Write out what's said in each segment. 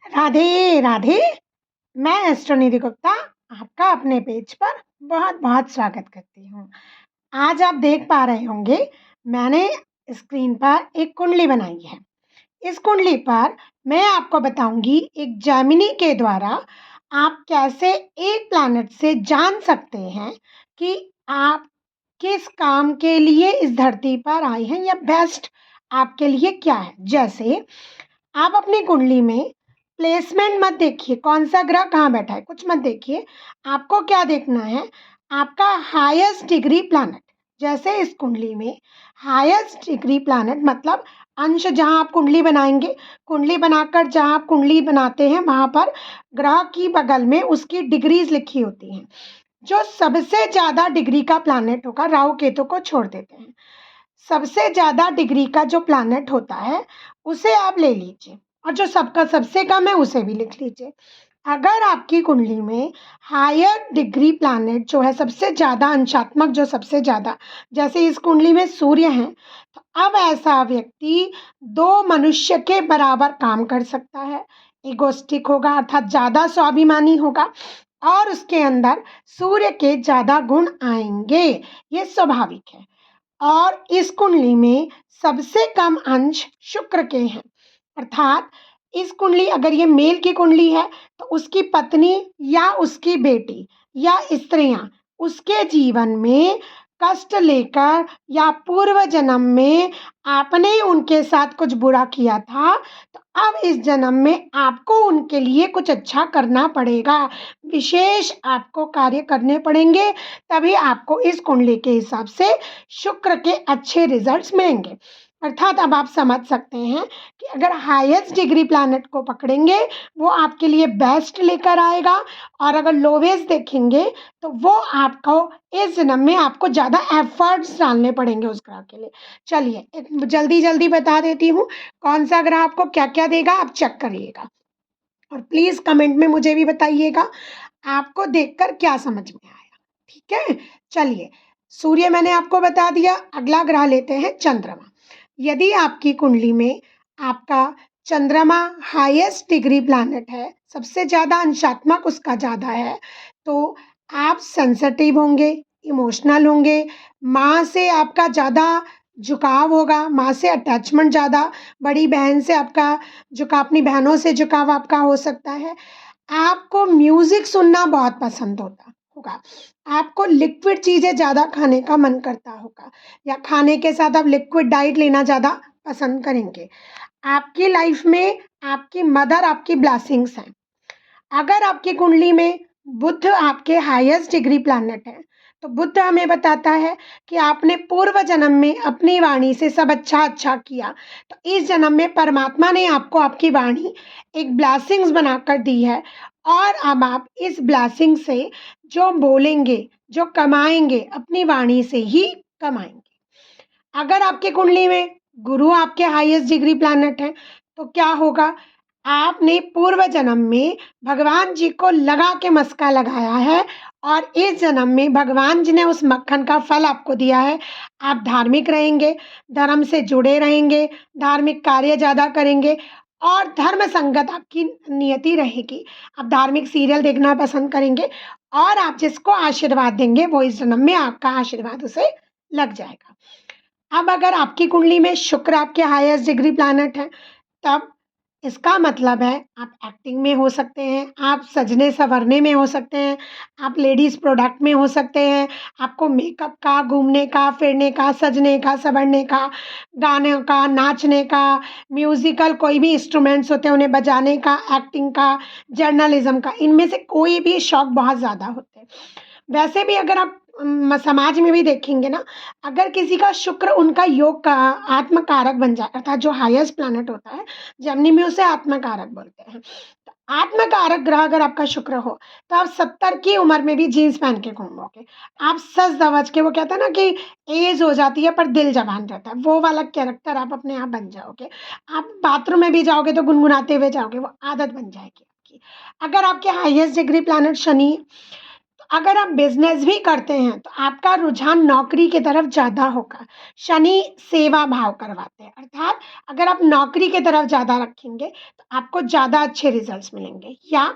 राधे राधे। मैं एस्ट्रोनिधि गुप्ता आपका अपने पेज पर बहुत बहुत स्वागत करती हूँ। आज आप देख पा रहे होंगे मैंने स्क्रीन पर एक कुंडली बनाई है। इस कुंडली पर मैं आपको बताऊंगी एक जेमिनी के द्वारा आप कैसे एक प्लैनेट से जान सकते हैं कि आप किस काम के लिए इस धरती पर आए हैं या बेस्ट आपके लिए क्या है। जैसे आप अपनी कुंडली में प्लेसमेंट मत देखिए, कौन सा ग्रह कहाँ बैठा है, कुछ मत देखिए। आपको क्या देखना है, आपका हाईएस्ट डिग्री प्लैनेट। जैसे इस कुंडली में हाईएस्ट डिग्री प्लैनेट मतलब अंश जहाँ आप कुंडली बनाएंगे, कुंडली बनाकर जहाँ आप कुंडली बनाते हैं वहाँ पर ग्रह की बगल में उसकी डिग्रीज लिखी होती हैं। जो सबसे ज़्यादा डिग्री का प्लैनेट होगा, राहु केतु को छोड़ देते हैं, सबसे ज़्यादा डिग्री का जो प्लैनेट होता है उसे आप ले लीजिए और जो सबका सबसे कम है उसे भी लिख लीजिए। अगर आपकी कुंडली में हायर डिग्री प्लैनेट जो है सबसे ज़्यादा अंशात्मक, जो सबसे ज़्यादा, जैसे इस कुंडली में सूर्य हैं, तो अब ऐसा व्यक्ति दो मनुष्य के बराबर काम कर सकता है। इगोस्टिक होगा अर्थात ज़्यादा स्वाभिमानी होगा और उसके अंदर सूर्य के ज़्यादा गुण आएंगे, ये स्वाभाविक है। और इस कुंडली में सबसे कम अंश शुक्र के हैं, अर्थात इस कुंडली, अगर ये मेल की कुंडली है तो उसकी पत्नी या उसकी बेटी या स्त्रियां उसके जीवन में कष्ट लेकर या पूर्व जन्म में आपने उनके साथ कुछ बुरा किया था, तो अब इस जन्म में आपको उनके लिए कुछ अच्छा करना पड़ेगा, विशेष आपको कार्य करने पड़ेंगे, तभी आपको इस कुंडली के हिसाब से शुक्र के अच्छे रिजल्ट्स मिलेंगे। अर्थात अब आप समझ सकते हैं कि अगर हाईएस्ट डिग्री प्लैनेट को पकड़ेंगे वो आपके लिए बेस्ट लेकर आएगा, और अगर लोवेस्ट देखेंगे तो वो आपको इस जन्म में आपको ज़्यादा एफर्ट्स डालने पड़ेंगे उस ग्रह के लिए। चलिए एक जल्दी जल्दी बता देती हूँ कौन सा ग्रह आपको क्या क्या देगा, आप चेक करिएगा और प्लीज़ कमेंट में मुझे भी बताइएगा आपको देखकर क्या समझ में आया। ठीक है, चलिए सूर्य मैंने आपको बता दिया। अगला ग्रह लेते हैं चंद्रमा। यदि आपकी कुंडली में आपका चंद्रमा हाईएस्ट डिग्री प्लैनेट है, सबसे ज़्यादा अंशात्मक उसका ज़्यादा है, तो आप सेंसिटिव होंगे, इमोशनल होंगे, माँ से आपका ज़्यादा झुकाव होगा, माँ से अटैचमेंट ज़्यादा, बड़ी बहन से आपका झुकाव, अपनी बहनों से झुकाव आपका हो सकता है। आपको म्यूज़िक सुनना बहुत पसंद होगा, आपको लिक्विड चीज़ें ज़्यादा खाने का मन करता होगा या खाने के साथ आप लिक्विड डाइट लेना ज़्यादा पसंद करेंगे। आपकी लाइफ में आपकी मदर आपकी ब्लेसिंग्स हैं। अगर आपकी कुंडली में बुध आपके हाईएस्ट डिग्री प्लैनेट है, तो बुध हमें बताता है कि आपने पूर्व जन्म में अपनी वाणी से सब अच्छा अच्छा किया, तो इस जन्म में परमात्मा ने आपको आपकी वाणी एक ब्लेसिंग्स बनाकर दी है, और अब आप इस ब्लेसिंग से जो बोलेंगे, जो कमाएंगे, अपनी वाणी से ही कमाएंगे। अगर आपकी कुंडली में गुरु आपके हाईएस्ट डिग्री प्लैनेट है, तो क्या होगा, आपने पूर्व जन्म में भगवान जी को लगा के मस्का लगाया है और इस जन्म में भगवान जी ने उस मक्खन का फल आपको दिया है। आप धार्मिक रहेंगे, धर्म से जुड़े रहेंगे, धार्मिक कार्य ज़्यादा करेंगे और धर्म संगत आपकी नियति रहेगी। आप धार्मिक सीरियल देखना पसंद करेंगे और आप जिसको आशीर्वाद देंगे वो इस जन्म में आपका आशीर्वाद उसे लग जाएगा। अब अगर आपकी कुंडली में शुक्र आपके हाईएस्ट डिग्री प्लैनेट है, तब इसका मतलब है आप एक्टिंग में हो सकते हैं, आप सजने संवरने में हो सकते हैं, आप लेडीज़ प्रोडक्ट में हो सकते हैं, आपको मेकअप का, घूमने का, फिरने का, सजने का, संवरने का, गाने का, नाचने का, म्यूज़िकल कोई भी इंस्ट्रूमेंट्स होते हैं उन्हें बजाने का, एक्टिंग का, जर्नलिज्म का, इनमें से कोई भी शौक बहुत ज़्यादा होते हैं। वैसे भी अगर आप समाज में भी देखेंगे ना, अगर किसी का शुक्र उनका योग का आत्मकारक बन जाए, अर्थात जो हाईएस्ट प्लैनेट होता है जेमिनी में उसे आत्मकारक बोलते हैं। तो आत्मकारक ग्रह अगर आपका शुक्र हो, तो आप 70 की उम्र में भी जीन्स पहन के घूमोगे। आप सज धवज के, वो कहते हैं ना कि एज हो जाती है पर दिल जवान रहता है, वो वाला कैरेक्टर आप अपने आप बन जाओगे। आप बाथरूम में भी जाओगे तो गुनगुनाते हुए जाओगे, वो आदत बन जाएगी आपकी। अगर आपके हाईएस्ट डिग्री प्लैनेट शनि, अगर आप बिज़नेस भी करते हैं तो आपका रुझान नौकरी की तरफ ज़्यादा होगा। शनि सेवा भाव करवाते हैं, अर्थात अगर आप नौकरी की तरफ ज़्यादा रखेंगे तो आपको ज़्यादा अच्छे रिज़ल्ट्स मिलेंगे, या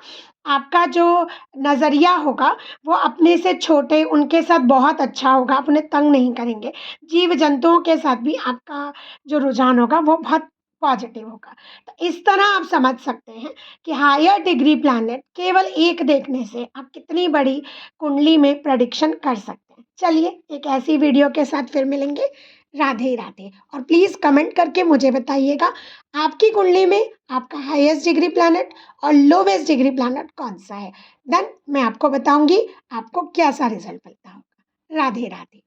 आपका जो नज़रिया होगा वो अपने से छोटे उनके साथ बहुत अच्छा होगा, आप उन्हें तंग नहीं करेंगे। जीव-जंतुओं के साथ भी आपका जो रुझान होगा वो बहुत पॉज़िटिव होगा। तो इस तरह आप समझ सकते हैं कि हायर डिग्री प्लैनेट केवल एक देखने से आप कितनी बड़ी कुंडली में प्रेडिक्शन कर सकते हैं। चलिए एक ऐसी वीडियो के साथ फिर मिलेंगे। राधे राधे। और प्लीज़ कमेंट करके मुझे बताइएगा आपकी कुंडली में आपका हाईएस्ट डिग्री प्लैनेट और लोवेस्ट डिग्री प्लैनेट कौन सा है। देन मैं आपको बताऊंगी आपको कैसा रिजल्ट मिलता होगा। राधे राधे।